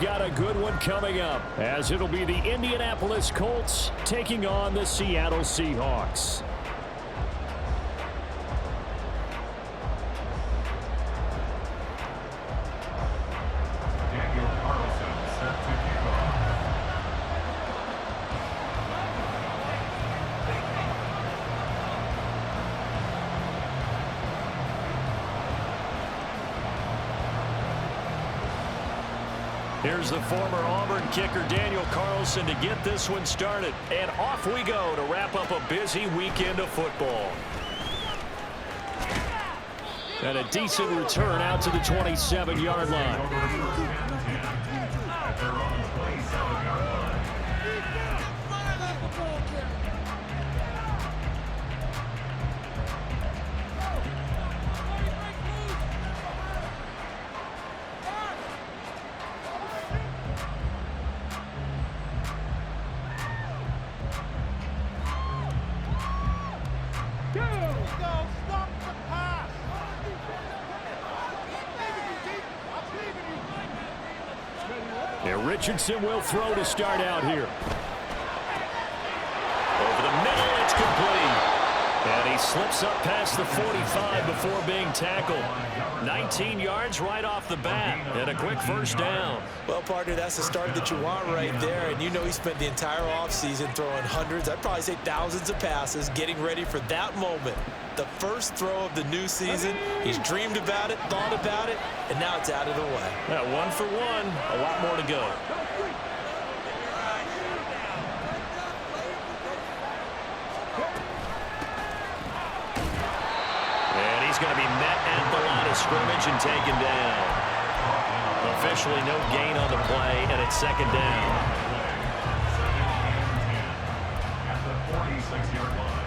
got a good one coming up, as it'll be the Indianapolis Colts taking on the Seattle Seahawks. Here's the former Auburn kicker, Daniel Carlson, to get this one started. And off we go to wrap up a busy weekend of football. And a decent return out to the 27-yard line. Richardson will throw to start out here. Over the middle, it's complete. And he slips up past the 45 before being tackled. 19 yards right off the bat, and a quick first down. Well, partner, that's the start that you want right there. And you know he spent the entire offseason throwing hundreds, I'd probably say thousands of passes, getting ready for that moment. The first throw of the new season. He's dreamed about it, thought about it, and now it's out of the way. Yeah, 1 for 1, a lot more to go. And he's going to be met at the line of scrimmage and taken down. Officially no gain on the play, and it's second down. At the 46-yard line.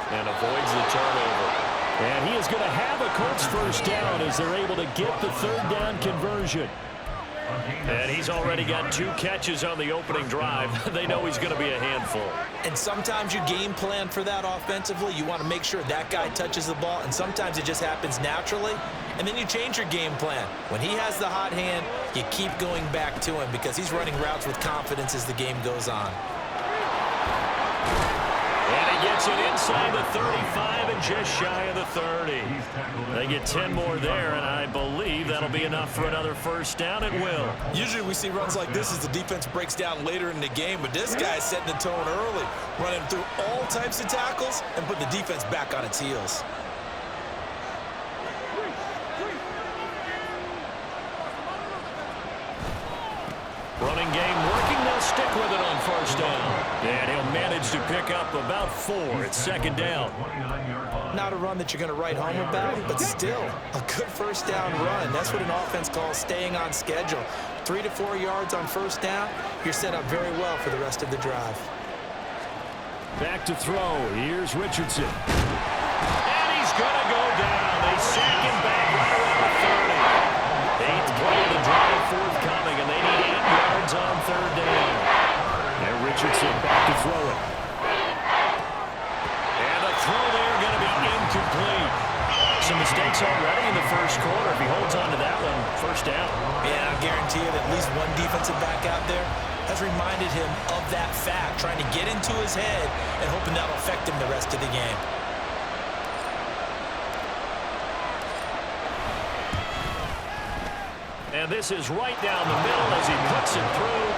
And avoids the turnover. And he is going to have a Colts first down as they're able to get the third down conversion. And he's already got 2 catches on the opening drive. They know he's going to be a handful. And sometimes you game plan for that offensively. You want to make sure that guy touches the ball, and sometimes it just happens naturally. And then you change your game plan. When he has the hot hand, you keep going back to him because he's running routes with confidence as the game goes on. Gets it inside the 35 and just shy of the 30. They get 10 more there, and I believe that'll be enough for another first down. It will. Usually we see runs like this as the defense breaks down later in the game, but this guy's setting the tone early, running through all types of tackles and putting the defense back on its heels. Running game working. They'll stick with it on first down. And he'll manage to pick up about 4 at second down. Not a run that you're going to write home about, but still a good first down run. That's what an offense calls staying on schedule. 3 to 4 yards on first down. You're set up very well for the rest of the drive. Back to throw. Here's Richardson. And he's going to go down. They sack him back right around the 30. 8th play of the drive forthcoming, and they need 8 yards on third down. And Richardson back to throw it. And the throw there going to be incomplete. Some mistakes already in the first quarter. If he holds on to that one, first down. Yeah, I guarantee you that at least one defensive back out there has reminded him of that fact, trying to get into his head and hoping that'll affect him the rest of the game. And this is right down the middle as he puts it through.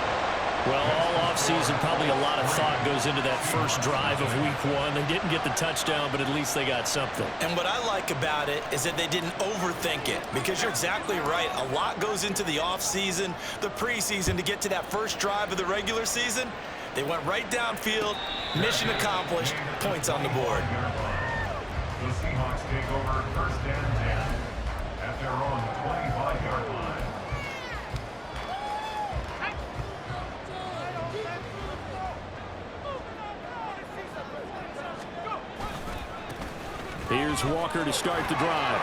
Well, all offseason, probably a lot of thought goes into that first drive of week 1. They didn't get the touchdown, but at least they got something. And what I like about it is that they didn't overthink it, because you're exactly right. A lot goes into the offseason, the preseason, to get to that first drive of the regular season. They went right downfield, mission accomplished, points on the board. The Seahawks take over first and 10 at their own 25-yard line. Here's Walker to start the drive.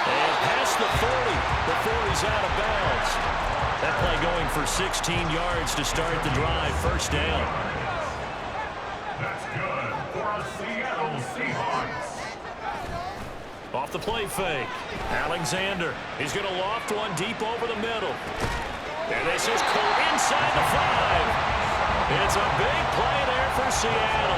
And past the 40 before he's out of bounds. That play going for 16 yards to start the drive. First down. That's good for a Seattle Seahawks. Off the play fake. Alexander. He's going to loft one deep over the middle. And this is Cole inside the 5. It's a big play there for Seattle.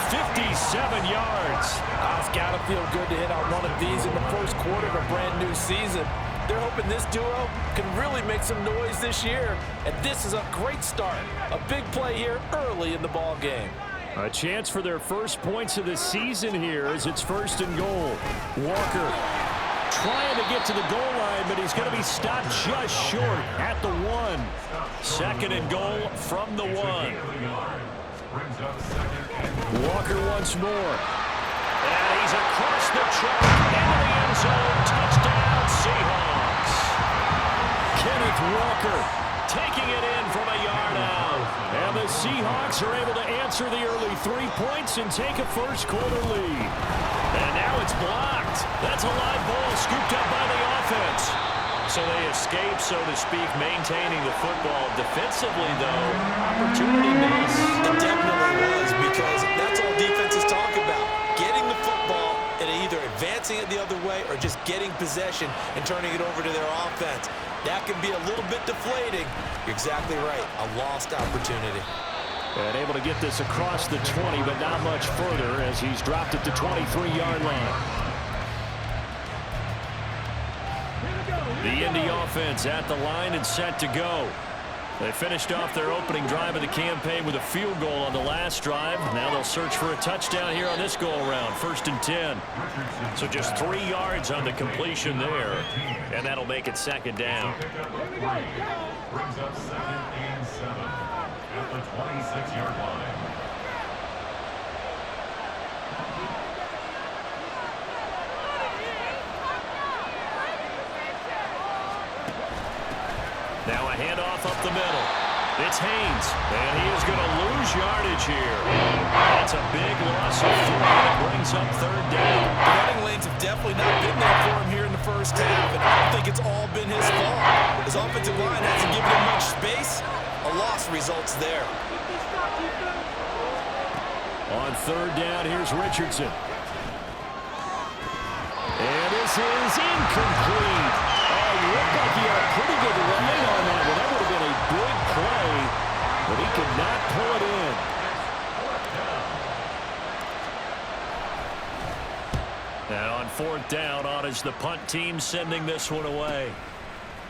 57 yards. It's got to feel good to hit out one of these in the first quarter of a brand new season. They're hoping this duo can really make some noise this year. And this is a great start. A big play here early in the ball game. A chance for their first points of the season here as it's first and goal. Walker trying to get to the goal line, but he's going to be stopped just short at the 1. Second and goal from the 1. Walker once more. And he's across the track into the end zone. Touchdown, Seahawks. Kenneth Walker taking it in from a yard out. And the Seahawks are able to answer the early 3 points and take a first quarter lead. And now it's blocked. That's a live ball scooped up by the offense. So they escape, so to speak, maintaining the football. Defensively, though, opportunity miss. It definitely was, because that's all defenses talk about. Getting the football and either advancing it the other way or just getting possession and turning it over to their offense. That can be a little bit deflating. You're exactly right. A lost opportunity. And able to get this across the 20, but not much further as he's dropped it to 23-yard line. The Indy offense at the line and set to go. They finished off their opening drive of the campaign with a field goal on the last drive. Now they'll search for a touchdown here on this go-around. First and 10. So just 3 yards on the completion there. And that'll make it second down. Brings up second and 7 at the 26-yard line. Now a handoff up the middle. It's Haynes, and he is going to lose yardage here. That's a big loss of 3, and it brings up third down. The running lanes have definitely not been there for him here in the first half, and I don't think it's all been his fault. His offensive line hasn't given him much space. A loss results there. On third down, here's Richardson. And this is incomplete. Looked like he had a pretty good line on that one. That would have been a big play, but he could not pull it in. And on fourth down, on is the punt team sending this one away.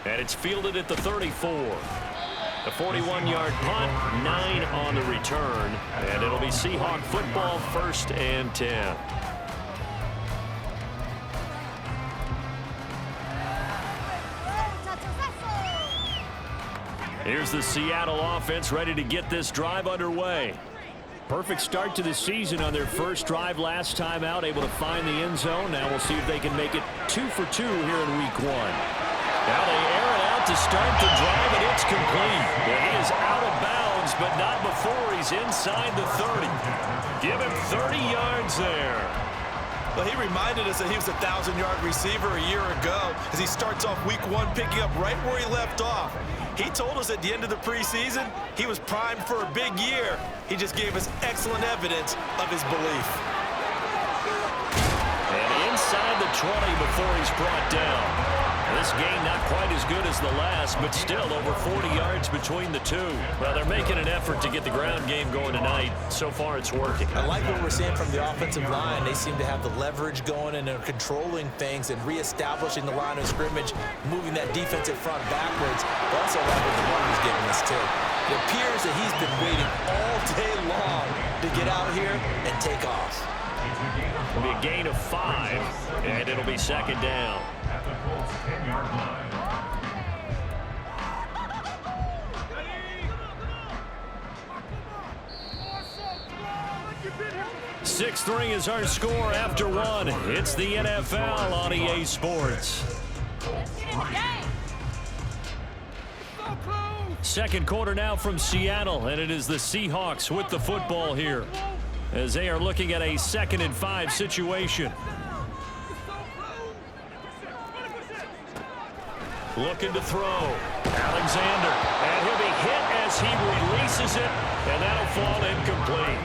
And it's fielded at the 34. A 41-yard punt, 9 on the return. And it'll be Seahawk football, first and 10. Here's the Seattle offense ready to get this drive underway. Perfect start to the season on their first drive last time out, able to find the end zone. Now we'll see if they can make it 2 for 2 here in week 1. Now they air it out to start the drive, and it's complete. And he is out of bounds, but not before he's inside the 30. Give him 30 yards there. Well, he reminded us that he was a 1,000-yard receiver a year ago as he starts off week 1 picking up right where he left off. He told us at the end of the preseason he was primed for a big year. He just gave us excellent evidence of his belief. And inside the 20 before he's brought down. This game not quite as good as the last, but still over 40 yards between the two. Well, they're making an effort to get the ground game going tonight. So far, it's working. I like what we're seeing from the offensive line. They seem to have the leverage going, and they're controlling things and reestablishing the line of scrimmage, moving that defensive front backwards. But also like what the run is giving us, too. It appears that he's been waiting all day long to get out here and take off. It'll be a gain of 5, and it'll be second down. At the Colts 10-yard line. 6-3 is our score after one. It's the NFL on EA Sports. Second quarter now from Seattle, and it is the Seahawks with the football here as they are looking at a 2nd and 5 situation. Looking to throw. Alexander, and he'll be hit as he releases it, and that'll fall incomplete.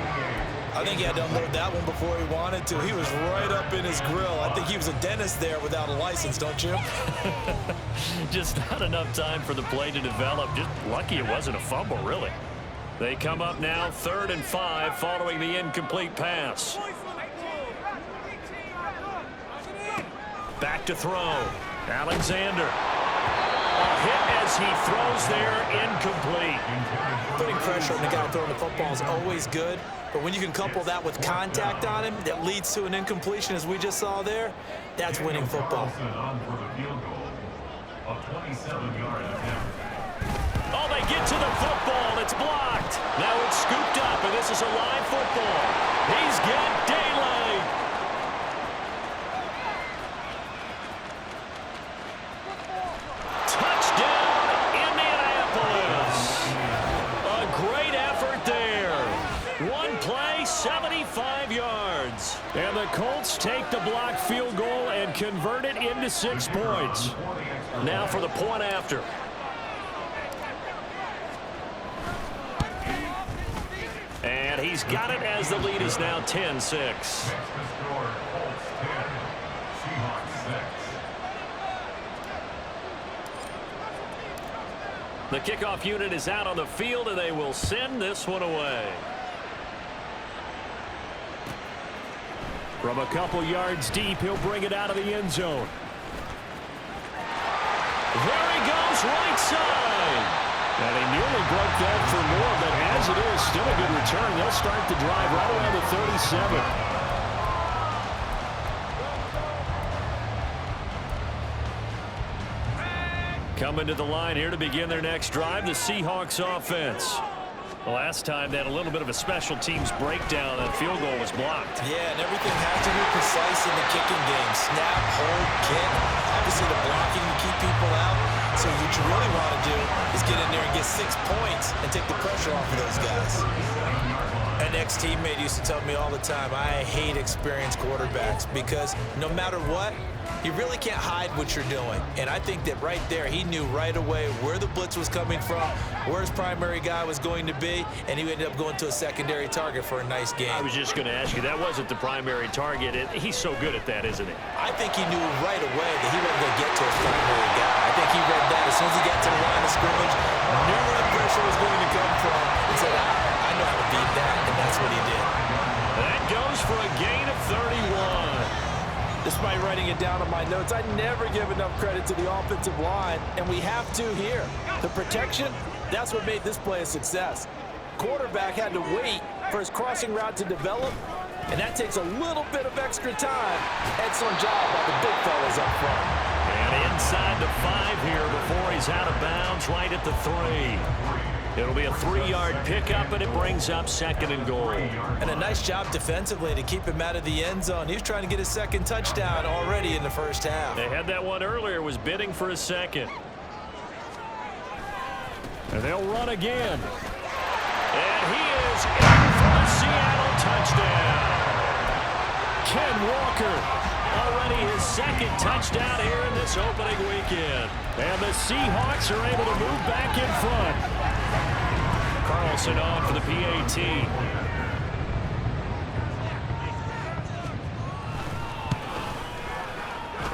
I think he had to unload that one before he wanted to. He was right up in his grill. I think he was a dentist there without a license, don't you? Just not enough time for the play to develop. Just lucky it wasn't a fumble, really. They come up now 3rd and 5 following the incomplete pass. Back to throw. Alexander. A hit as he throws there, incomplete. Putting pressure on the guy throwing the football is always good, but when you can couple that with contact on him that leads to an incompletion, as we just saw there, that's winning football. Oh, they get to the football. It's blocked. Now it's scooped up, and this is a live football. He's got daylight. Touchdown, Indianapolis. A great effort there. One play, 75 yards. And the Colts take the blocked field goal and convert it into 6 points. Now for the point after. And he's got it as the lead is now 10-6. The kickoff unit is out on the field, and they will send this one away. From a couple yards deep, he'll bring it out of the end zone. There he goes, right side. And he nearly broke that for more, but as it is, still a good return. They'll start the drive right around the 37. Coming to the line here to begin their next drive, the Seahawks offense. The last time they had a little bit of a special teams breakdown. That field goal was blocked. Yeah, and everything has to be precise in the kicking game. Snap, hold, kick. Obviously the blocking to keep people out. So what you really want to do is get in there and get 6 points and take the pressure off of those guys. An ex-teammate used to tell me all the time, I hate experienced quarterbacks because no matter what, you really can't hide what you're doing. And I think that right there, he knew right away where the blitz was coming from, where his primary guy was going to be, and he ended up going to a secondary target for a nice game. I was just going to ask you, that wasn't the primary target. He's so good at that, isn't he? I think he knew right away that he wasn't going to get to his primary guy. I think he read that as soon as he got to the line of scrimmage, knew where the pressure was going to come from, and said, I know how to beat that, and that's what he did. That goes for a gain of 31. Despite writing it down on my notes, I never give enough credit to the offensive line, and we have to here. The protection, that's what made this play a success. Quarterback had to wait for his crossing route to develop, and that takes a little bit of extra time. Excellent job by the big fellas up front. And inside the 5 here before he's out of bounds, right at the 3. It'll be a 3-yard pickup, and it brings up 2nd and goal. And a nice job defensively to keep him out of the end zone. He was trying to get his 2nd touchdown already in the first half. They had that one earlier, was bidding for a 2nd. And they'll run again. And he is in for a Seattle touchdown. Ken Walker, already his 2nd touchdown here in this opening weekend. And the Seahawks are able to move back in front. Carlson on for the PAT.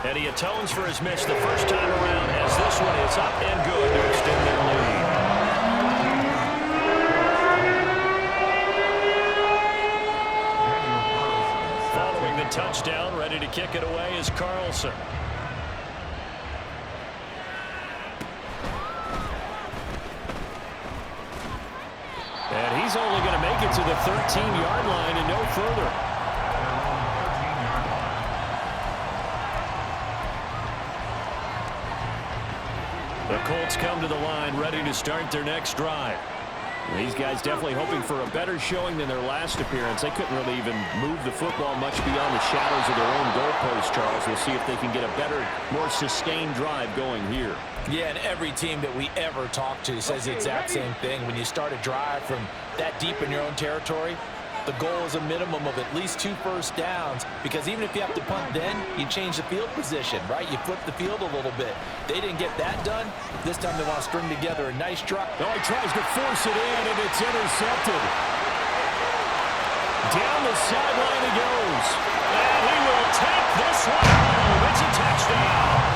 And he atones for his miss the first time around as this one is up and good to extend their lead. Following the touchdown, ready to kick it away is Carlson. And he's only going to make it to the 13-yard line and no further. The Colts come to the line ready to start their next drive. These guys definitely hoping for a better showing than their last appearance. They couldn't really even move the football much beyond the shadows of their own goalpost, Charles. We'll see if they can get a better, more sustained drive going here. Yeah, and every team that we ever talk to says the exact same thing. When you start a drive from that deep in your own territory, the goal is a minimum of at least 2 first downs, because even if you have to punt then, you change the field position, right? You flip the field a little bit. They didn't get that done. This time they want to string together a nice drive. Oh, he tries to force it in, and it's intercepted. Down the sideline he goes. And he will take this one home. It's a touchdown.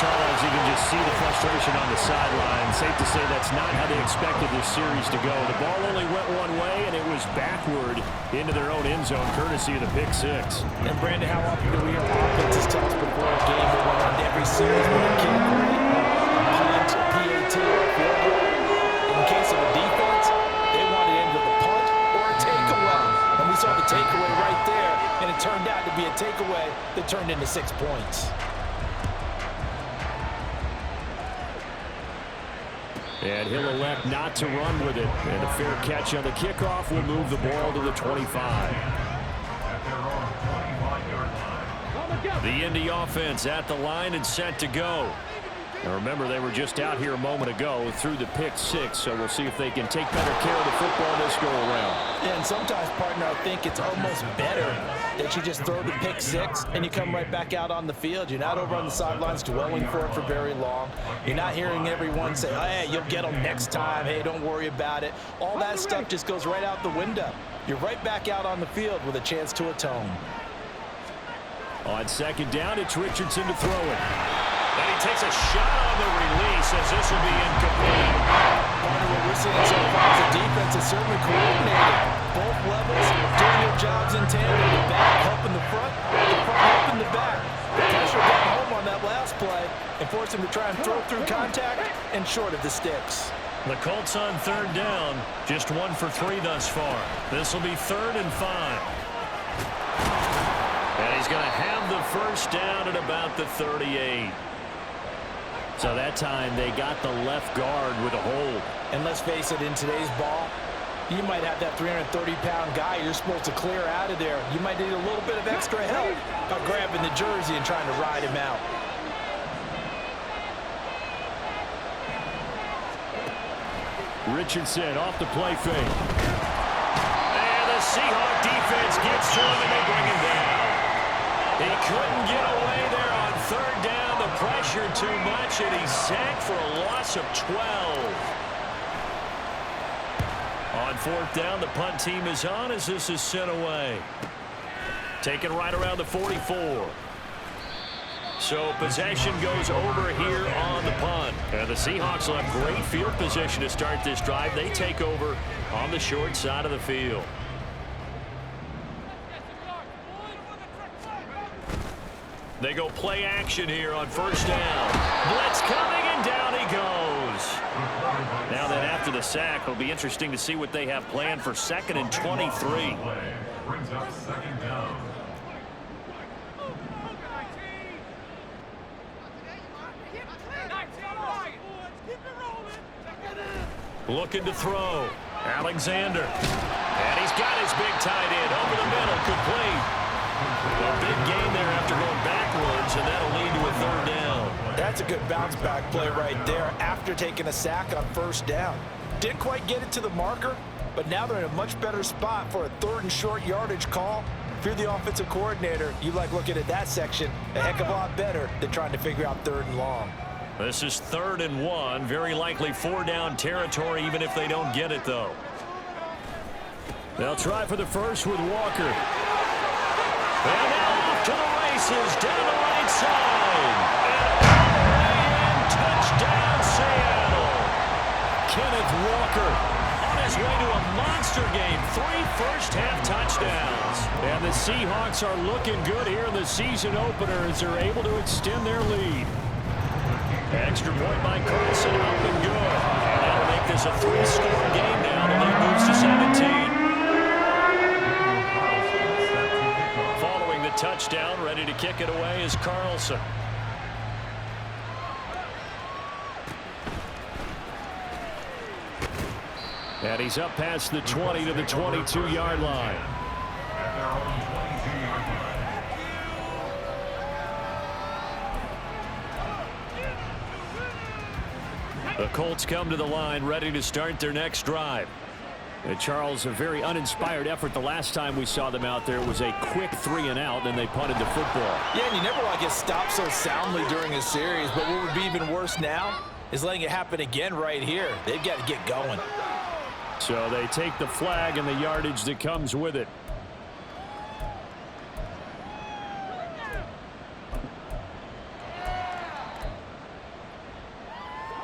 Charles, you can just see the frustration on the sideline. Safe to say that's not how they expected this series to go. The ball only went one way, and it was backward into their own end zone, courtesy of the pick six. And, Brandon, how often do we hear offenses tell us before a game that we'll end every series with a kick, right? A punt, a PAT, or a field goal. In case of a defense, they want to end with a punt or a takeaway. And we saw the takeaway right there, and it turned out to be a takeaway that turned into 6 points. And he'll elect not to run with it. And a fair catch on the kickoff will move the ball to the 25. The Indy offense at the line and set to go. Now remember, they were just out here a moment ago through the pick six, so we'll see if they can take better care of the football this go around. Yeah, and sometimes, partner, I think it's almost better that you just throw the pick six and you come right back out on the field. You're not over on the sidelines dwelling for it for very long. You're not hearing everyone say, hey, you'll get them next time. Hey, don't worry about it. All that stuff just goes right out the window. You're right back out on the field with a chance to atone. On second down, it's Richardson to throw it. And he takes a shot on the release as this will be incomplete. Part of what we're seeing so far is the defense is certainly coordinated. Both levels doing their jobs in tandem. The back helping the front helping the back. The pressure got home on that last play and forced him to try and throw through contact and short of the sticks. The Colts on third down, just 1 for 3 thus far. This will be 3rd and 5. And he's going to have the first down at about the 38. So that time they got the left guard with a hold. And let's face it, in today's ball, you might have that 330-pound guy you're supposed to clear out of there. You might need a little bit of extra help by grabbing the jersey and trying to ride him out. Richardson off the play fake. And the Seahawk defense gets to him and they bring him down. He couldn't get away there on third down. The pressure too much, and he's sacked for a loss of 12. On fourth down, the punt team is on as this is sent away. Taken right around the 44. So possession goes over here on the punt. And the Seahawks will have great field position to start this drive. They take over on the short side of the field. They go play action here on first down. Blitz coming, and down he goes. Now that after the sack, it'll be interesting to see what they have planned for 2nd and 23. Brings up 2nd down. Looking to throw. Alexander. And he's got his big tight end over the middle, complete. A big gain there after going backwards, and that'll lead to a 3rd down. That's a good bounce back play right there after taking a sack on first down. Didn't quite get it to the marker, but now they're in a much better spot for a 3rd and short yardage call. If you're the offensive coordinator, you like looking at that section a heck of a lot better than trying to figure out 3rd and long. This is 3rd and 1. Very likely 4-down territory, even if they don't get it, though. They'll try for the first with Walker. And now off to the races down the right side. And touchdown, Seattle. Kenneth Walker on his way to a monster game. 3 first-half touchdowns. And the Seahawks are looking good here in the season opener as they're able to extend their lead. Extra point by Carlson, up and good. And that'll make this a 3-score game now. The lead moves to 17. Following the touchdown, ready to kick it away is Carlson. And he's up past the 20 to the 22-yard line. At their own 22-yard line. The Colts come to the line ready to start their next drive. And Charles, a very uninspired effort the last time we saw them out there. It was a quick 3-and-out, and they punted the football. Yeah, and you never want to get stopped so soundly during a series, but what would be even worse now is letting it happen again right here. They've got to get going. So they take the flag and the yardage that comes with it.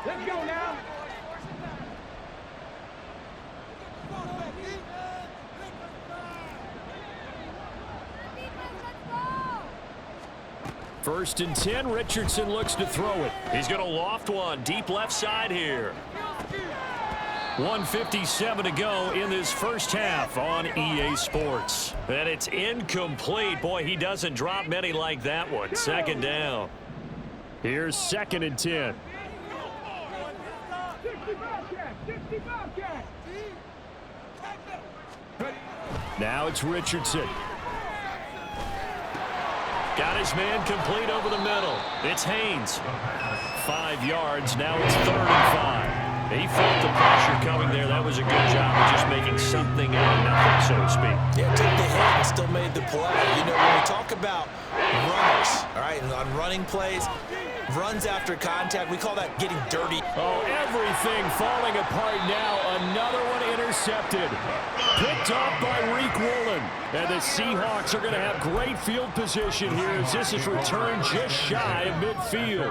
Let's go now. First and 10, Richardson looks to throw it. He's going to loft one deep left side here. 1:57 to go in this first half on EA Sports. And it's incomplete. Boy, he doesn't drop many like that one. Second down. Here's second and 10. Now it's Richardson. Got his man complete over the middle. It's Haynes. 5 yards. Now it's 3rd and 5. He felt the pressure coming there. That was a good job of just making something out of nothing, so to speak. Yeah, took the hit and still made the play. You know, when we talk about runners, all right, and on running plays, runs after contact, we call that getting dirty. Oh, everything falling apart now. Another one intercepted. Picked off by Reek Woolen. And the Seahawks are going to have great field position here as this is returned just shy of midfield.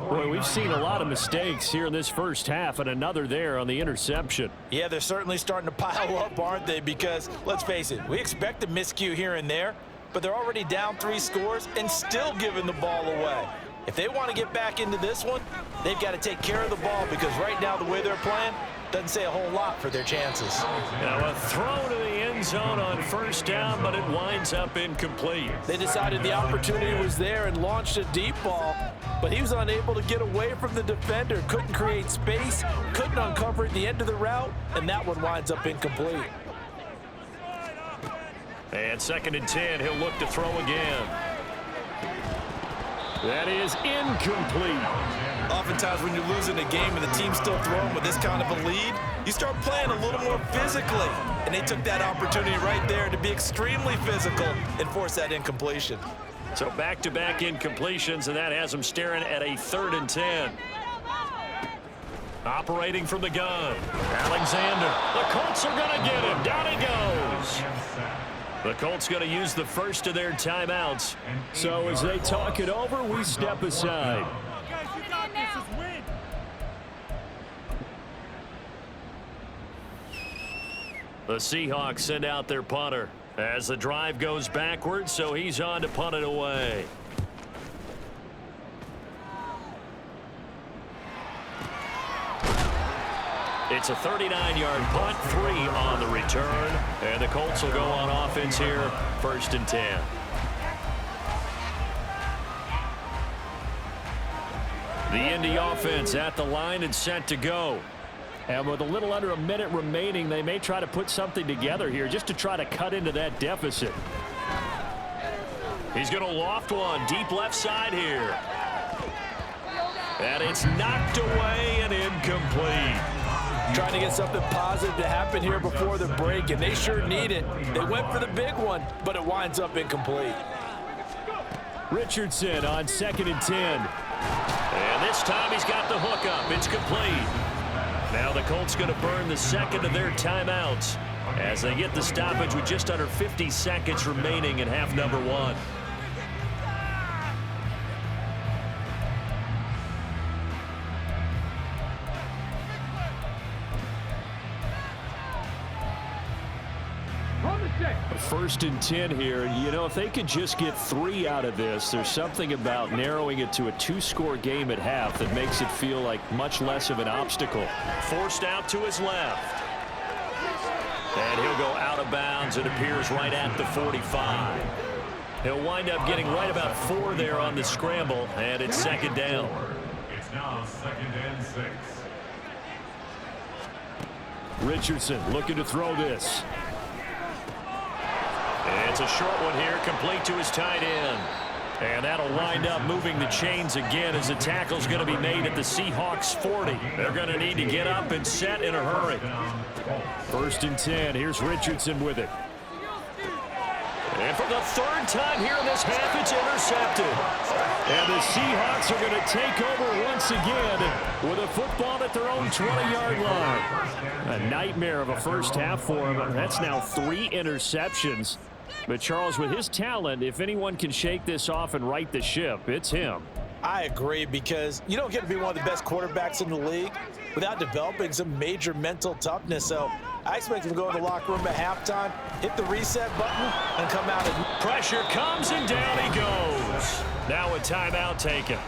Boy, we've seen a lot of mistakes here in this first half, and another there on the interception. Yeah, they're certainly starting to pile up, aren't they? Because, let's face it, we expect a miscue here and there, but they're already down 3 scores and still giving the ball away. If they want to get back into this one, they've got to take care of the ball because right now the way they're playing doesn't say a whole lot for their chances. Now a throw to the end zone on first down, but it winds up incomplete. They decided the opportunity was there and launched a deep ball, but he was unable to get away from the defender, couldn't create space, couldn't uncover at the end of the route, and that one winds up incomplete. And second and 10, he'll look to throw again. That is incomplete. Oftentimes when you're losing a game and the team's still throwing with this kind of a lead, you start playing a little more physically. And they took that opportunity right there to be extremely physical and force that incompletion. So back-to-back incompletions, and that has them staring at a 3rd and 10. Operating from the gun, Alexander. The Colts are going to get him. Down he goes. The Colts going to use the first of their timeouts. So as they talk it over, we step aside. The Seahawks send out their punter as the drive goes backwards, so he's on to punt it away. It's a 39-yard punt, 3 on the return, and the Colts will go on offense here, 1st and 10. The Indy offense at the line and set to go. And with a little under a minute remaining, they may try to put something together here just to try to cut into that deficit. He's going to loft one deep left side here. And it's knocked away and incomplete. Trying to get something positive to happen here before the break, and they sure need it. They went for the big one, but it winds up incomplete. Richardson on 2nd and 10. And this time he's got the hook up. It's complete. Now the Colts going to burn the second of their timeouts as they get the stoppage with just under 50 seconds remaining in half number 1. First and 10 here. You know, if they could just get 3 out of this, there's something about narrowing it to a 2-score game at half that makes it feel like much less of an obstacle. Forced out to his left. And he'll go out of bounds. It appears right at the 45. He'll wind up getting right about 4 there on the scramble, and it's 2nd down. It's now 2nd and 6. Richardson looking to throw this. It's a short one here, complete to his tight end. And that'll wind up moving the chains again as the tackle's going to be made at the Seahawks 40. They're going to need to get up and set in a hurry. 1st and 10. Here's Richardson with it. And for the 3rd time here in this half, it's intercepted. And the Seahawks are going to take over once again with a football at their own 20-yard line. A nightmare of a first half for him. That's now 3 interceptions. But, Charles, with his talent, if anyone can shake this off and right the ship, it's him. I agree, because you don't get to be one of the best quarterbacks in the league without developing some major mental toughness. So I expect him to go in the locker room at halftime, hit the reset button, and come out. And pressure comes, and down he goes. Now a timeout taken.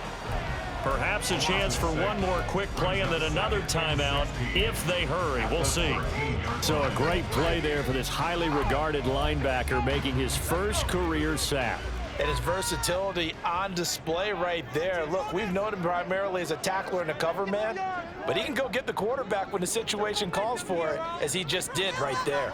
Perhaps a chance for one more quick play and then another timeout if they hurry. We'll see. So a great play there for this highly regarded linebacker making his first career sack. And his versatility on display right there. Look, we've known him primarily as a tackler and a cover man, but he can go get the quarterback when the situation calls for it, as he just did right there.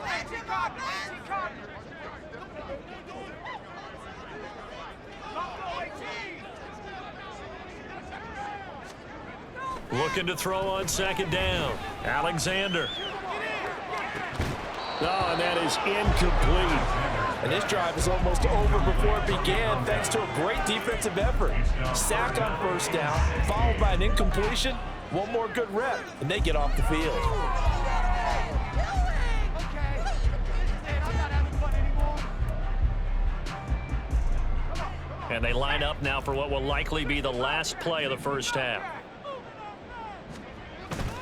Looking to throw on 2nd down. Alexander. Oh, and that is incomplete. And this drive is almost over before it began, thanks to a great defensive effort. Sack on 1st down, followed by an incompletion. One more good rep, and they get off the field. And they line up now for what will likely be the last play of the first half.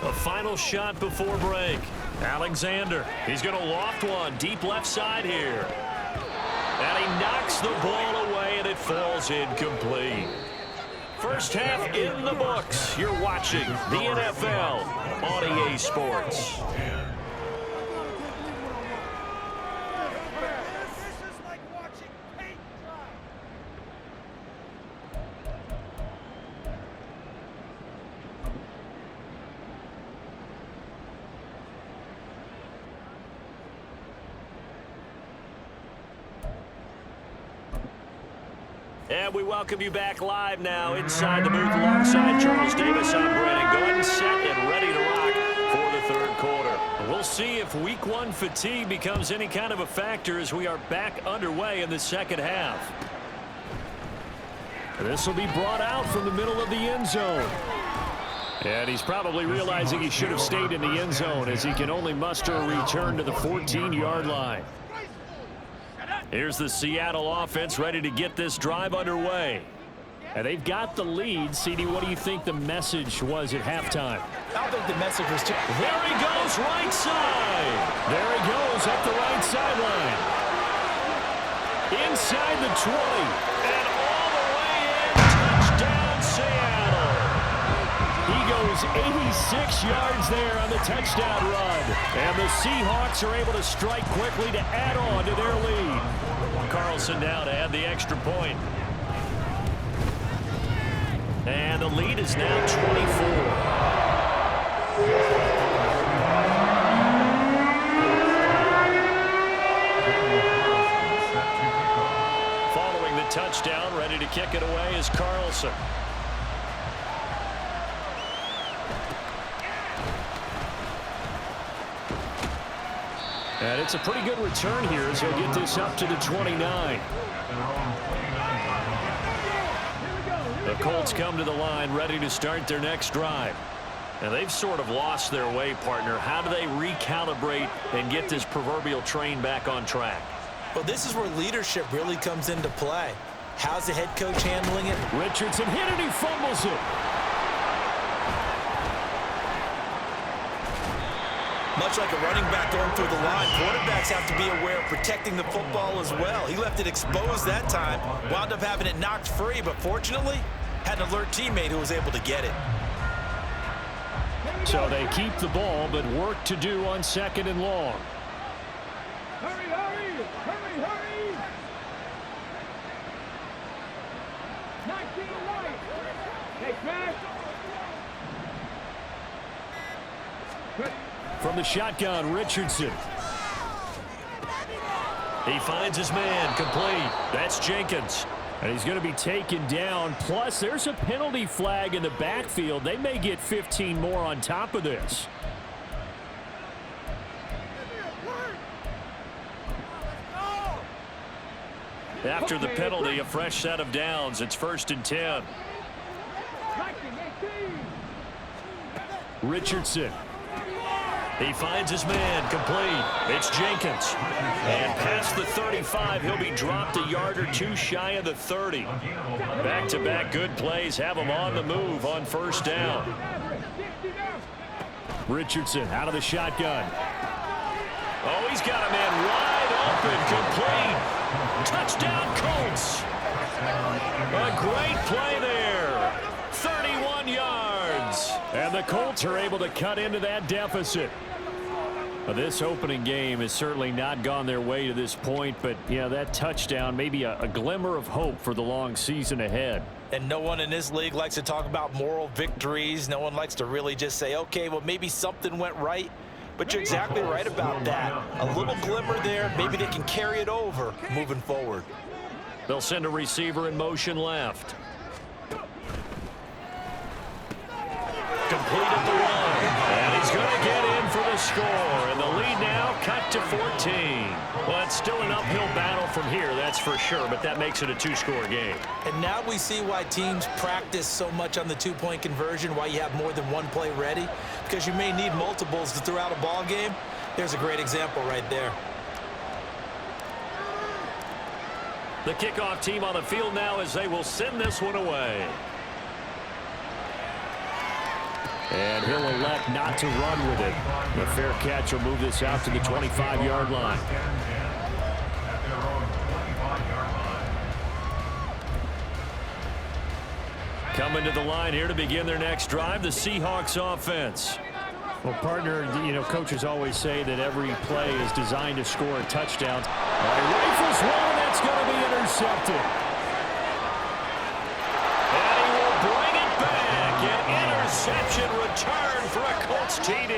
A final shot before break. Alexander, he's going to loft one deep left side here. And he knocks the ball away, and it falls incomplete. First half in the books. You're watching the NFL on EA Sports. And we welcome you back live now inside the booth alongside Charles Davis. I'm Brandon. Go ahead and set and ready to rock for the 3rd quarter. We'll see if week 1 fatigue becomes any kind of a factor as we are back underway in the 2nd half. This will be brought out from the middle of the end zone. And he's probably realizing he should have stayed in the end zone as he can only muster a return to the 14-yard line. Here's the Seattle offense ready to get this drive underway. And they've got the lead. CD, what do you think the message was at halftime? I think the message was too... There he goes, right side. There he goes up the right sideline. Inside the 20. And all the way in. Touchdown, Seattle. He goes 86 yards there on the touchdown run. And the Seahawks are able to strike quickly to add on to their lead. Carlson now to add the extra point. And the lead is now 24. Following the touchdown, ready to kick it away is Carlson. And it's a pretty good return here as he'll get this up to the 29. The Colts come to the line ready to start their next drive. And they've sort of lost their way, partner. How do they recalibrate and get this proverbial train back on track? Well, this is where leadership really comes into play. How's the head coach handling it? Richardson hit it, he fumbles it. Much like a running back going through the line, quarterbacks have to be aware of protecting the football as well. He left it exposed that time, wound up having it knocked free, but fortunately, had an alert teammate who was able to get it. So they keep the ball, but work to do on 2nd and long. Hurry, hurry, hurry, hurry. 19 right. Hey, Crash. From the shotgun, Richardson. He finds his man, complete. That's Jenkins. And he's going to be taken down. Plus, there's a penalty flag in the backfield. They may get 15 more on top of this. After the penalty, a fresh set of downs. It's 1st and 10. Richardson. He finds his man, complete. It's Jenkins. And past the 35, he'll be dropped a yard or two shy of the 30. Back-to-back good plays have him on the move on 1st down. Richardson out of the shotgun. Oh, he's got a man wide open, complete. Touchdown, Colts. A great play there. 31 yards. And the Colts are able to cut into that deficit. This opening game has certainly not gone their way to this point, but yeah, that touchdown may be a glimmer of hope for the long season ahead. And no one in this league likes to talk about moral victories. No one likes to really just say, okay, well, maybe something went right. But you're exactly right about that. A little glimmer there. Maybe they can carry it over moving forward. They'll send a receiver in motion left. Complete at the 1. And he's going to get in for the score. And the lead now cut to 14. Well, it's still an uphill battle from here, that's for sure. But that makes it a 2-score game. And now we see why teams practice so much on the 2-point conversion, why you have more than one play ready. Because you may need multiples to throw out a ball game. There's a great example right there. The kickoff team on the field now as they will send this one away. And he'll elect not to run with it. The fair catch will move this out to the 25-yard line. Coming to the line here to begin their next drive, the Seahawks offense. Well, partner, you know, coaches always say that every play is designed to score a touchdown. Rifles one, and that's going to be intercepted. And he will bring it back. An interception return for a Colts TD.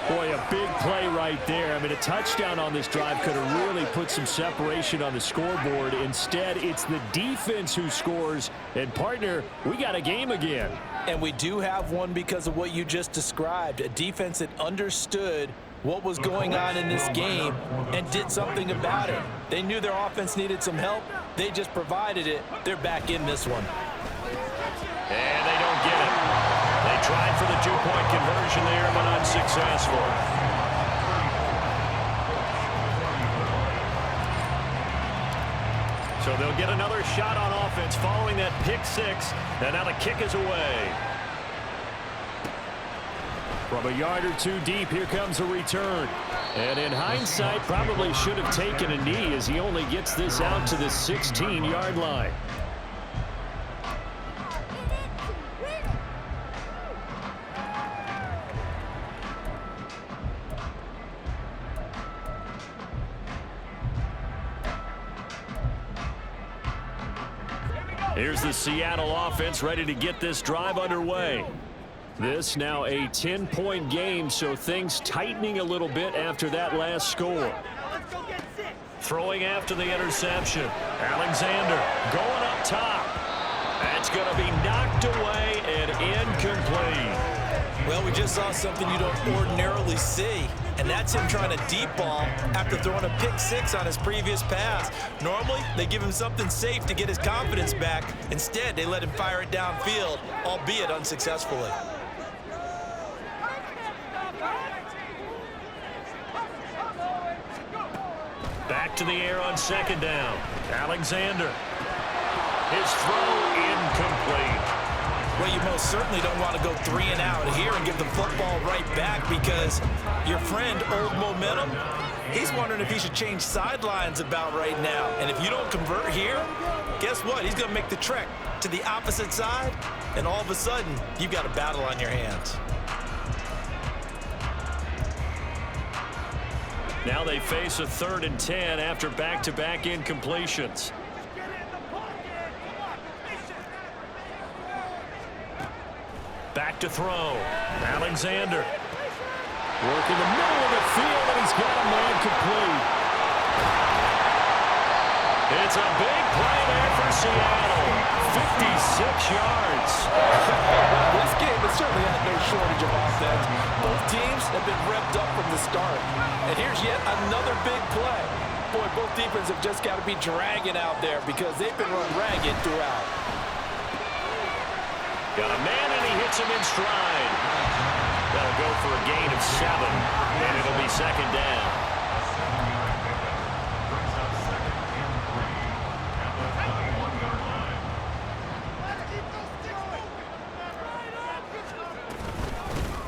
Boy, a big play right there. I mean, a touchdown on this drive could have really put some separation on the scoreboard. Instead, it's the defense who scores. And, partner, we got a game again. And we do have one because of what you just described. A defense that understood what was going on in this game and did something about it. They knew their offense needed some help. They just provided it. They're back in this one. And they don't get it. They tried for the 2-point conversion there, but unsuccessful. So they'll get another shot on offense following that pick 6. And now the kick is away. From a yard or two deep, here comes a return. And in hindsight, probably should have taken a knee as he only gets this out to the 16-yard line. Here's the Seattle offense ready to get this drive underway. This now a 10-point game, so things tightening a little bit after that last score. Throwing after the interception. Alexander going up top. That's going to be knocked away and incomplete. Well, we just saw something you don't ordinarily see, and that's him trying to deep ball after throwing a pick 6 on his previous pass. Normally, they give him something safe to get his confidence back. Instead, they let him fire it downfield, albeit unsuccessfully. Back to the air on 2nd down. Alexander. His throw incomplete. Well, you most certainly don't want to go 3 and out here and give the football right back because your friend, Old Momentum, he's wondering if he should change sidelines about right now. And if you don't convert here, guess what? He's going to make the trek to the opposite side, and all of a sudden, you've got a battle on your hands. Now they face a 3rd and 10 after back-to-back incompletions. Back to throw. Alexander. Working the middle of the field, and he's got a man complete. It's a big play there for Seattle. 56 yards. This game has certainly had no shortage of offense. Both teams have been revved up from the start. And here's yet another big play. Boy, both defenses have just got to be dragging out there because they've been run ragged throughout. Got a man, and he hits him in stride. That'll go for a gain of 7, and it'll be second down.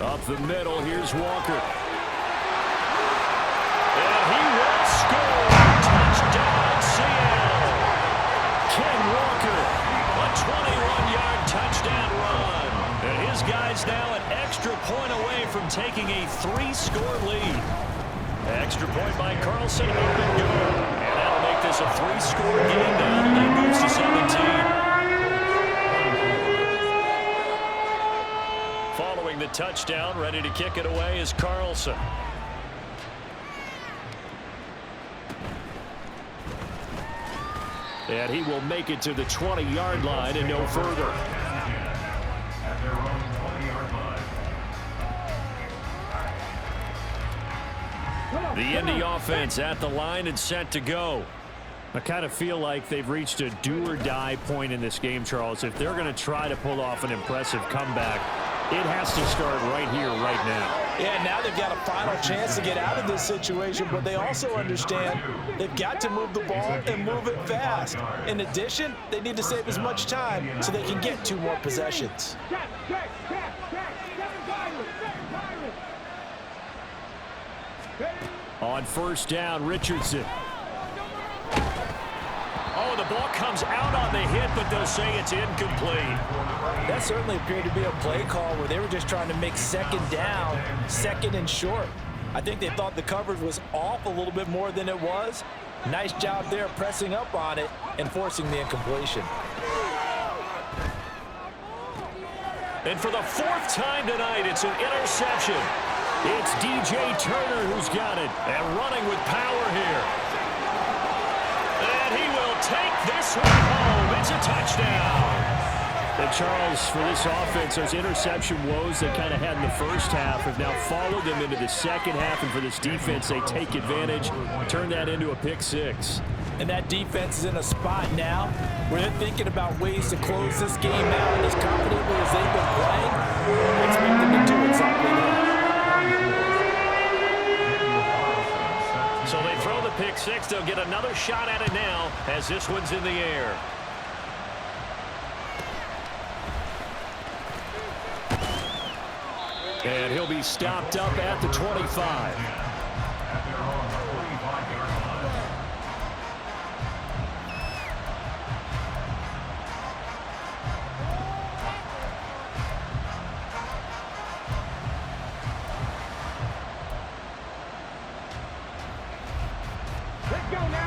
Up the middle, here's Walker. And he will score. Touchdown, Seattle. Ken Walker, a 21-yard touchdown run. And his guy's now an extra point away from taking a 3-score lead. Extra point by Carlson, up and go. And that'll make this a 3-score game now. The lead moves to 17. Following the touchdown, ready to kick it away is Carlson. And he will make it to the 20-yard line and no further. At their own 20-yard line. The Indy offense at the line and set to go. I kind of feel like they've reached a do-or-die point in this game, Charles. If they're going to try to pull off an impressive comeback, it has to start right here, right now. Yeah, now they've got a final chance to get out of this situation, but they also understand they've got to move the ball and move it fast. In addition, they need to save as much time so they can get 2 more possessions. On first down, Richardson. Oh, the ball comes out on the hit, but they'll say it's incomplete. That certainly appeared to be a play call where they were just trying to make second down, second and short. I think they thought the coverage was off a little bit more than it was. Nice job there pressing up on it and forcing the incompletion. And for the 4th time tonight, it's an interception. It's DJ Turner who's got it, and running with power here. And he will take this one home. It's a touchdown. And Charles, for this offense, those interception woes they kind of had in the first half have now followed them into the second half. And for this defense, they take advantage, turn that into a pick 6. And that defense is in a spot now where they're thinking about ways to close this game out. And as confidently as they've been playing, I expect them to do exactly that. So they throw the pick 6. They'll get another shot at it now as this one's in the air. And he'll be stopped up at the 25. At their own 45-yard line.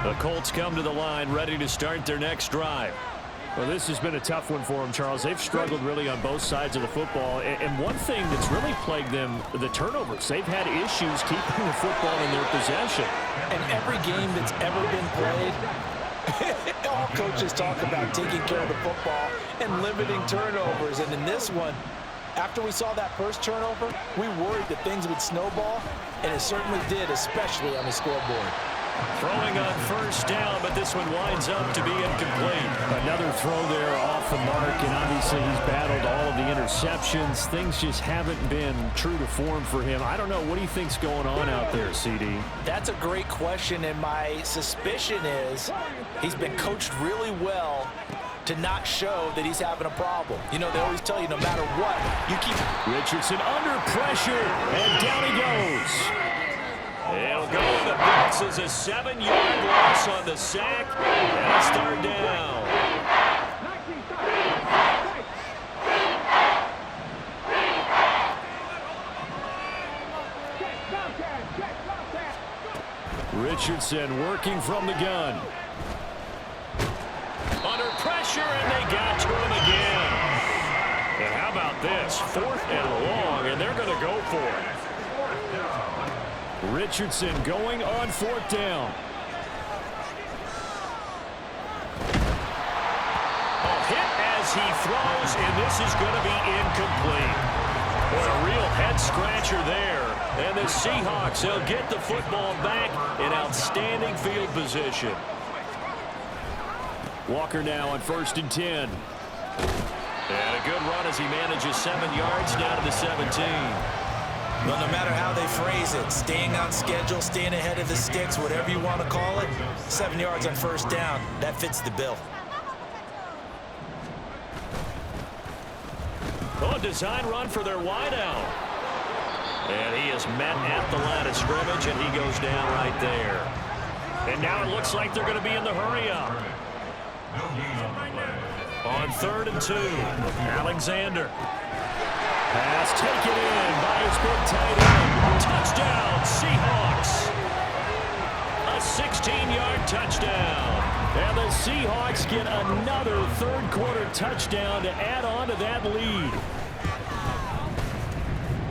The Colts come to the line, ready to start their next drive. Well, this has been a tough one for them, Charles. They've struggled really on both sides of the football. And one thing that's really plagued them, the turnovers. They've had issues keeping the football in their possession. And every game that's ever been played, all coaches talk about taking care of the football and limiting turnovers. And in this one, after we saw that first turnover, we worried that things would snowball, and it certainly did, especially on the scoreboard. Throwing on first down, but this one winds up to be incomplete. Another throw there off the mark, and obviously he's battled all of the interceptions. Things just haven't been true to form for him. I don't know. What do you think's going on out there, CD? That's a great question, and my suspicion is he's been coached really well to not show that he's having a problem. You know, they always tell you no matter what, you keep... Richardson under pressure, and down he goes. He'll go with the bounce as a 7-yard loss on the sack, and it's third down. Richardson working from the gun. Under pressure, and they got to him again. And how about this? 4th and long, and they're going to go for it. fourth down. Richardson going on fourth down. He throws, and this is going to be incomplete. What a real head-scratcher there. And the Seahawks, they'll get the football back in outstanding field position. Walker now on 1st and 10. And a good run as he manages 7 yards down to the 17. Well, no matter how they phrase it, staying on schedule, staying ahead of the sticks, whatever you want to call it, 7 yards on 1st down, that fits the bill. Oh, design run for their wideout. And he is met at the line of scrimmage, and he goes down right there. And now it looks like they're going to be in the hurry-up. On 3rd and 2, Alexander. Pass taken in by his big tight end. Touchdown, Seahawks. A 16-yard touchdown. And the Seahawks get another third-quarter touchdown to add on to that lead.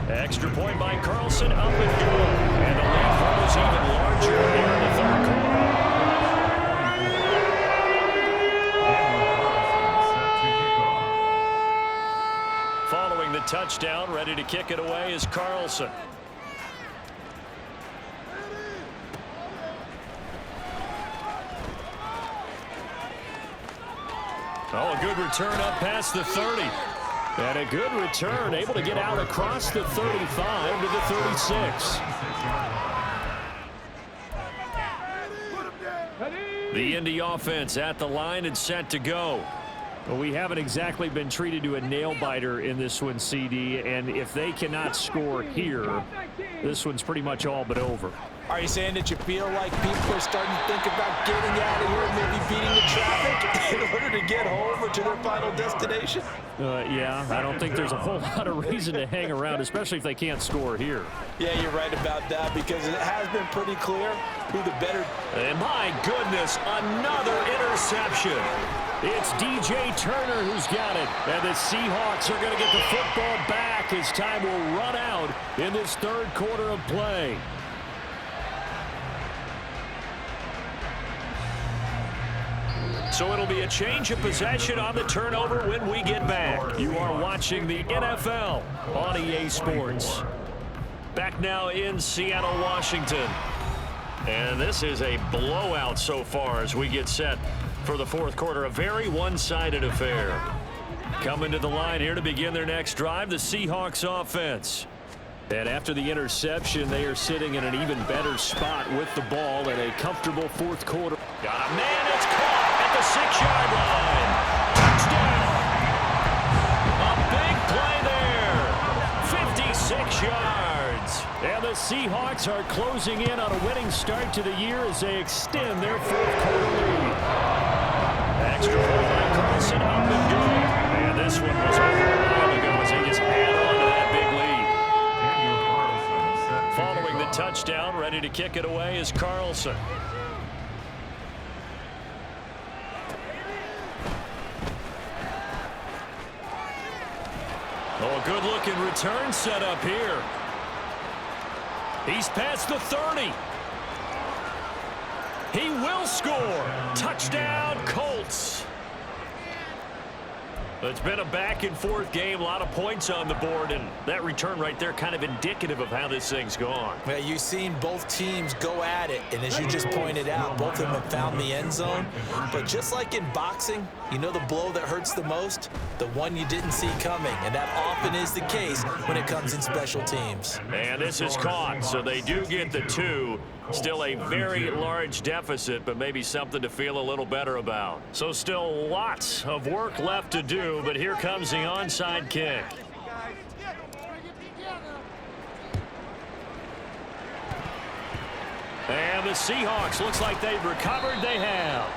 Extra point by Carlson, up and good. And the lead grows even larger here in the third quarter. Following the touchdown, ready to kick it away is Carlson. Oh, a good return up past the 30. And a good return, able to get out across the 35 to the 36. The Indy offense at the line and set to go. Well, we haven't exactly been treated to a nail-biter in this one, CD, and if they cannot score here, this one's pretty much all but over. Are you saying that you feel like people are starting to think about getting out of here and maybe beating the traffic in order to get home or to their final destination? Yeah, I don't think there's a whole lot of reason to hang around, especially if they can't score here. Yeah, you're right about that because it has been pretty clear who the better. And my goodness, another interception. It's DJ Turner who's got it. And the Seahawks are going to get the football back as time will run out in this third quarter of play. So it'll be a change of possession on the turnover when we get back. You are watching the NFL on EA Sports. Back now in Seattle, Washington. And this is a blowout so far as we get set for the fourth quarter. A very one-sided affair. Coming to the line here to begin their next drive, the Seahawks offense. And after the interception, they are sitting in an even better spot with the ball in a comfortable fourth quarter. Got a man, it's caught at the 6-yard line. Touchdown. A big play there. 56 yards. And the Seahawks are closing in on a winning start to the year as they extend their fourth quarter lead. Extra point by Carlson, up and good. And this one was over a while ago as they just add on to that big lead. Following the touchdown, ready to kick it away is Carlson. Oh, a good-looking return set up here. He's past the 30. He will score. Touchdown, Colts. It's been a back-and-forth game, a lot of points on the board, and that return right there kind of indicative of how this thing's gone. Well, you've seen both teams go at it, and as you just pointed out, both of them have found the end zone. But just like in boxing, you know the blow that hurts the most? The one you didn't see coming, and that often is the case when it comes in special teams. And this is caught, so they do get the 2. Still a very large deficit, but maybe something to feel a little better about. So still lots of work left to do, but here comes the onside kick. And the Seahawks, looks like they've recovered. They have.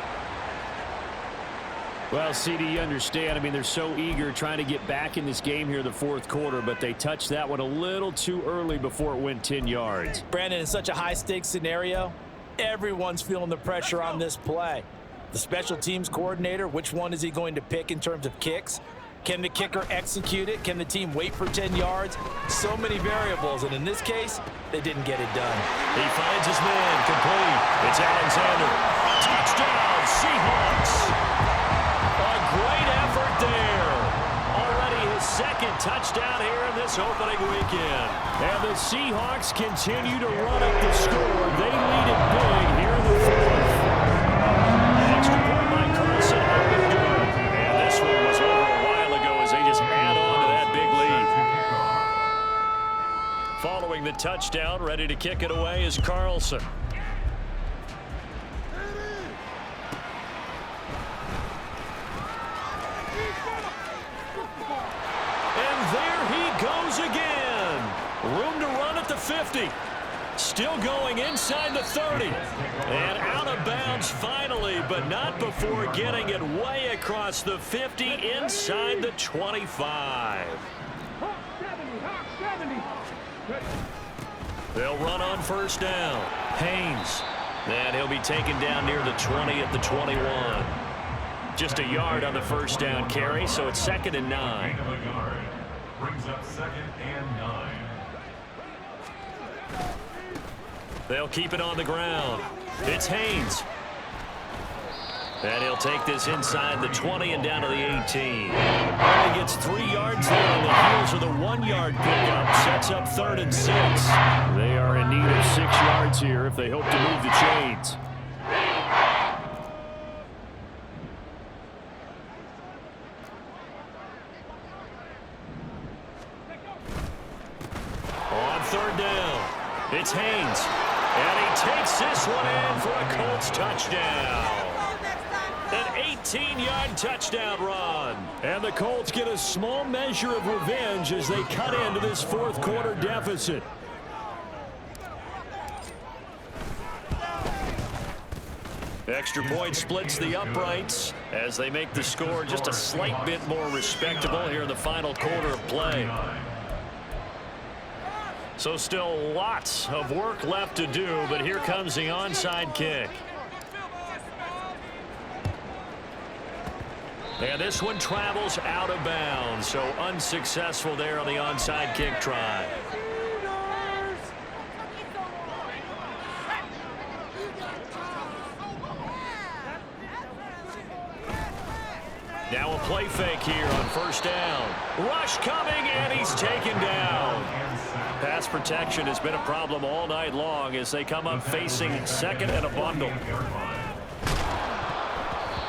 Well, CD, you understand. I mean, they're so eager trying to get back in this game here in the fourth quarter, but they touched that one a little too early before it went 10 yards. Brandon, in such a high-stakes scenario, everyone's feeling the pressure on this play. The special teams coordinator, which one is he going to pick in terms of kicks? Can the kicker execute it? Can the team wait for 10 yards? So many variables, and in this case, they didn't get it done. He finds his man, complete. It's Alexander. Touchdown, Seahawks. A great effort there. Already his second touchdown here in this opening weekend. And the Seahawks continue to run up the score. They lead it big here in the fourth. Extra point by Carlson, up and good. And this one was over a while ago as they just add on to that big lead. Following the touchdown, ready to kick it away is Carlson. And there he goes again. Room to run at the 50. Still going inside the 30. And out of bounds finally, but not before getting it way across the 50 inside the 25. Hawk 70, Hawk 70. They'll run on first down. Haynes. And he'll be taken down near the 20 at the 21. Just a yard on the first down carry, so it's 2nd and 9. Brings up 2nd and 9. They'll keep it on the ground. It's Haynes. And he'll take this inside the 20 and down to the 18. Only gets 3 yards there on the heels of the 1-yard pickup. Sets up 3rd and 6. They are in need of 6 yards here if they hope to move the chains. On 3rd down, it's Haynes. And he takes this one in for a Colts touchdown. An 18-yard touchdown run. And the Colts get a small measure of revenge as they cut into this fourth quarter deficit. Extra point splits the uprights as they make the score just a slight bit more respectable here in the final quarter of play. So still lots of work left to do, but here comes the onside kick. And this one travels out of bounds, so unsuccessful there on the onside kick try. Now a play fake here on first down. Rush coming, and he's taken down. Pass protection has been a problem all night long as they come up facing 2nd and a bundle.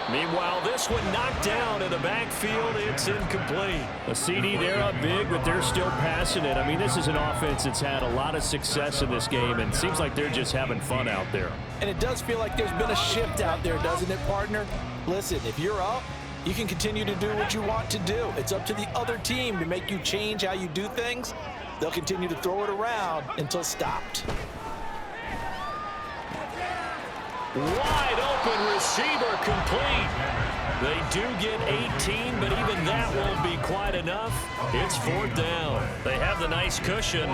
Meanwhile, this one knocked down in the backfield. It's incomplete. A CD, they're up big, but they're still passing it. I mean, this is an offense that's had a lot of success in this game, and it seems like they're just having fun out there. And it does feel like there's been a shift out there, doesn't it, partner? Listen, if you're up, you can continue to do what you want to do. It's up to the other team to make you change how you do things. They'll continue to throw it around until stopped. Wide open receiver complete. They do get 18, but even that won't be quite enough. It's 4th down. They have the nice cushion.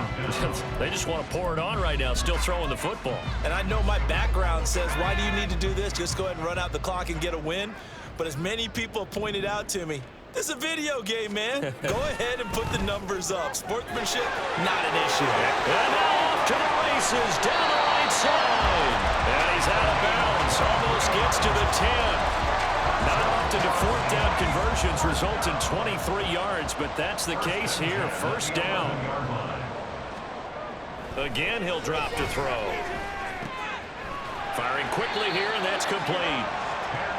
They just want to pour it on right now, still throwing the football. And I know my background says, why do you need to do this? Just go ahead and run out the clock and get a win. But as many people pointed out to me, this is a video game, man. Go ahead and put the numbers up. Sportsmanship, not an issue. And now off to the races, down the right side. And he's out of bounds, almost gets to the 10. Not often do 4th down conversions result in 23 yards, but that's the case here. First down. Again, he'll drop to throw. Firing quickly here, and that's complete.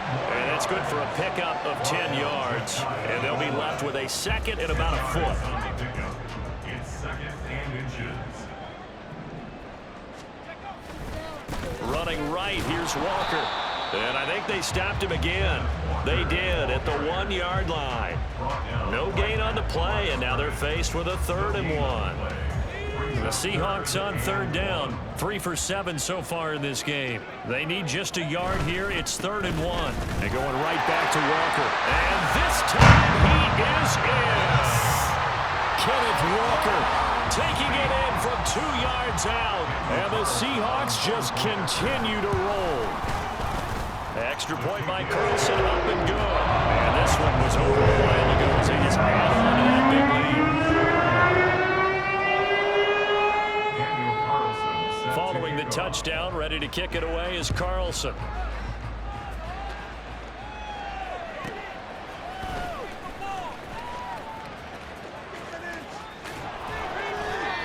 And that's good for a pickup of 10 yards. And they'll be left with a 2nd and about a foot. It's 2nd and inches. Running right, here's Walker. And I think they stopped him again. They did at the 1-yard line. No gain on the play, and now they're faced with a 3rd and 1. The Seahawks on 3rd down. 3 for 7 so far in this game. They need just a yard here. It's 3rd and 1. They're going right back to Walker. And this time he is in. Kenneth Walker taking it in from 2 yards out. And the Seahawks just continue to roll. Extra point by Carlson, up and good. And this one was over a while ago as they just add on to that big lead. Following the touchdown, ready to kick it away is Carlson.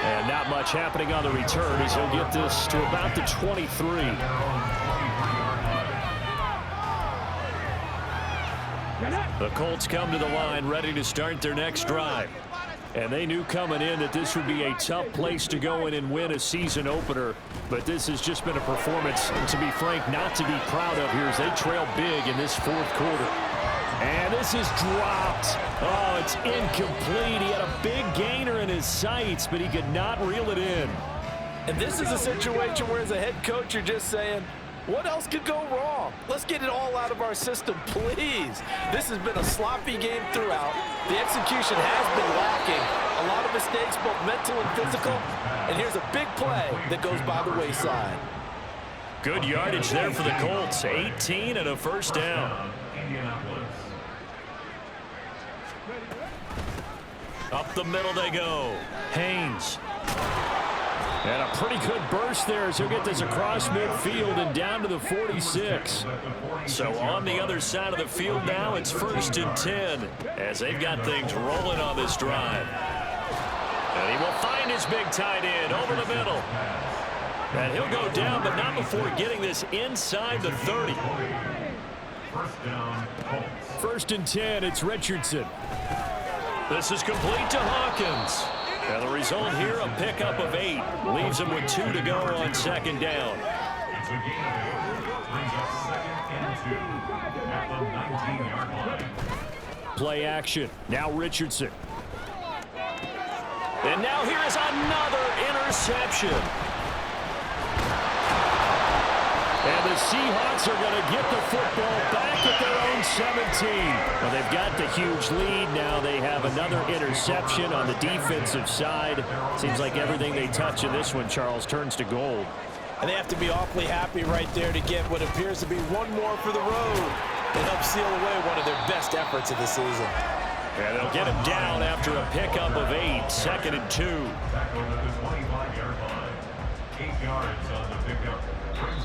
And not much happening on the return as he'll get this to about the 23. The Colts come to the line ready to start their next drive. And they knew coming in that this would be a tough place to go in and win a season opener. But this has just been a performance, and to be frank, not to be proud of here as they trail big in this fourth quarter. And this is dropped. Oh, it's incomplete. He had a big gainer in his sights, but he could not reel it in. And this is a situation where as a head coach, you're just saying, what else could go wrong? Let's get it all out of our system, please. This has been a sloppy game throughout. The execution has been lacking. A lot of mistakes, both mental and physical. And here's a big play that goes by the wayside. Good yardage there for the Colts. 18 and a first down. Up the middle they go. Haynes. And a pretty good burst there as he'll get this across midfield and down to the 46. So on the other side of the field now, it's 1st and 10 as they've got things rolling on this drive. And he will find his big tight end over the middle. And he'll go down, but not before getting this inside the 30. First and 10, it's Richardson. This is complete to Hawkins. And the result here, a pickup of 8. Leaves him with 2 to go on second down. It's a gain of 8. Brings up 2nd and 2 at the 19-yard line. Play action. Now Richardson. And now here is another interception. And the Seahawks are going to get the football back at their own 17. Well, they've got the huge lead. Now they have another interception on the defensive side. Seems like everything they touch in this one, Charles, turns to gold. And they have to be awfully happy right there to get what appears to be one more for the road. They help seal away one of their best efforts of the season. And they'll get him down after a pickup of 8. 2nd and 2. Tackled at the 25-yard line. 8 yards on the pickup.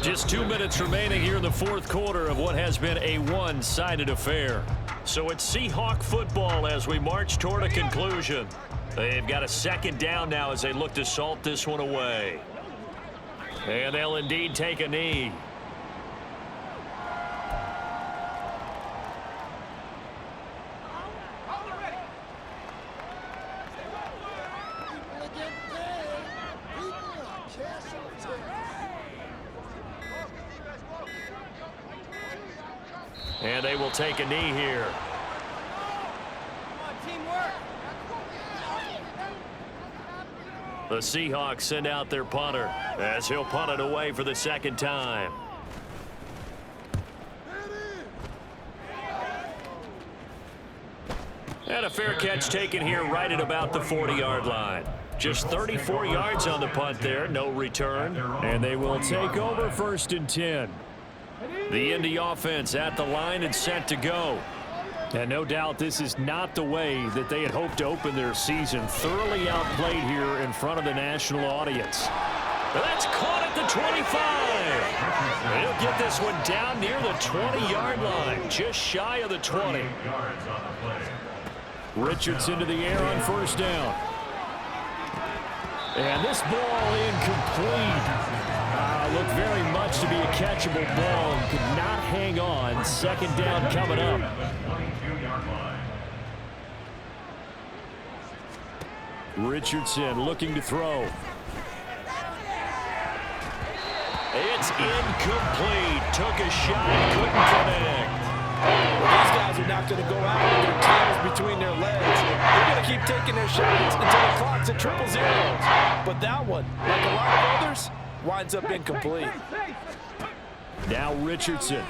Just 2 minutes remaining here in the fourth quarter of what has been a one-sided affair. So it's Seahawk football as we march toward a conclusion. They've got a second down now as they look to salt this one away. And they'll indeed take a knee. And they will take a knee here. The Seahawks send out their punter as he'll punt it away for the second time. And a fair catch taken here right at about the 40-yard line. Just 34 yards on the punt there, no return. And they will take over 1st and 10. The Indy offense at the line and set to go. And no doubt this is not the way that they had hoped to open their season. Thoroughly outplayed here in front of the national audience. That's caught at the 25. They'll get this one down near the 20-yard line, just shy of the 20. Richardson to the air on 1st down. And this ball incomplete. Looked very much to be a catchable ball and could not hang on. 2nd down coming up. Richardson looking to throw. It's incomplete. Took a shot, couldn't connect. These guys are not going to go out with their tails between their legs. They're going to keep taking their shots until the clock's at 000. But that one, like a lot of others, winds up incomplete. Now Richardson.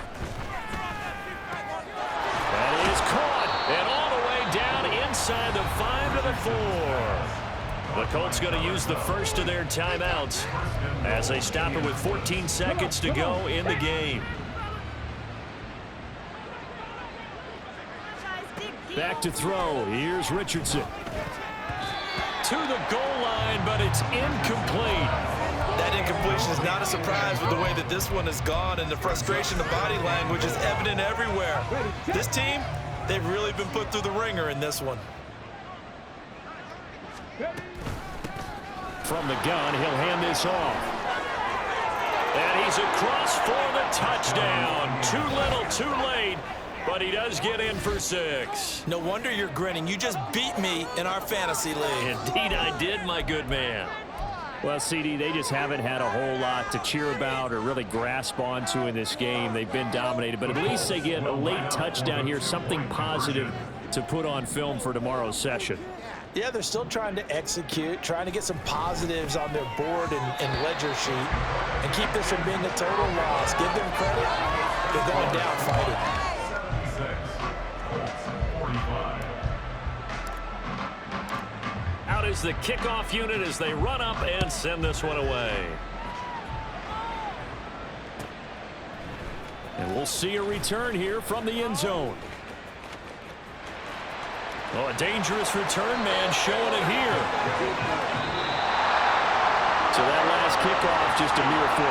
That is caught. And all the way down inside the 5 to the 4. The Colts going to use the first of their timeouts as they stop it with 14 seconds to go in the game. Back to throw. Here's Richardson. To the goal line, but it's incomplete. That incompletion is not a surprise with the way that this one has gone, and the frustration, the body language is evident everywhere. This team, they've really been put through the ringer in this one. From the gun, he'll hand this off. And he's across for the touchdown. Too little, too late, but he does get in for 6. No wonder you're grinning. You just beat me in our fantasy league. Indeed I did, my good man. Well, CD, they just haven't had a whole lot to cheer about or really grasp onto in this game. They've been dominated, but at least they get a late touchdown here, something positive to put on film for tomorrow's session. Yeah, they're still trying to execute, trying to get some positives on their board and ledger sheet and keep this from being a total loss. Give them credit. They're going down fighting. 45. Out is the kickoff unit as they run up and send this one away. And we'll see a return here from the end zone. Oh, a dangerous return man showing it here. So that last kickoff just a mere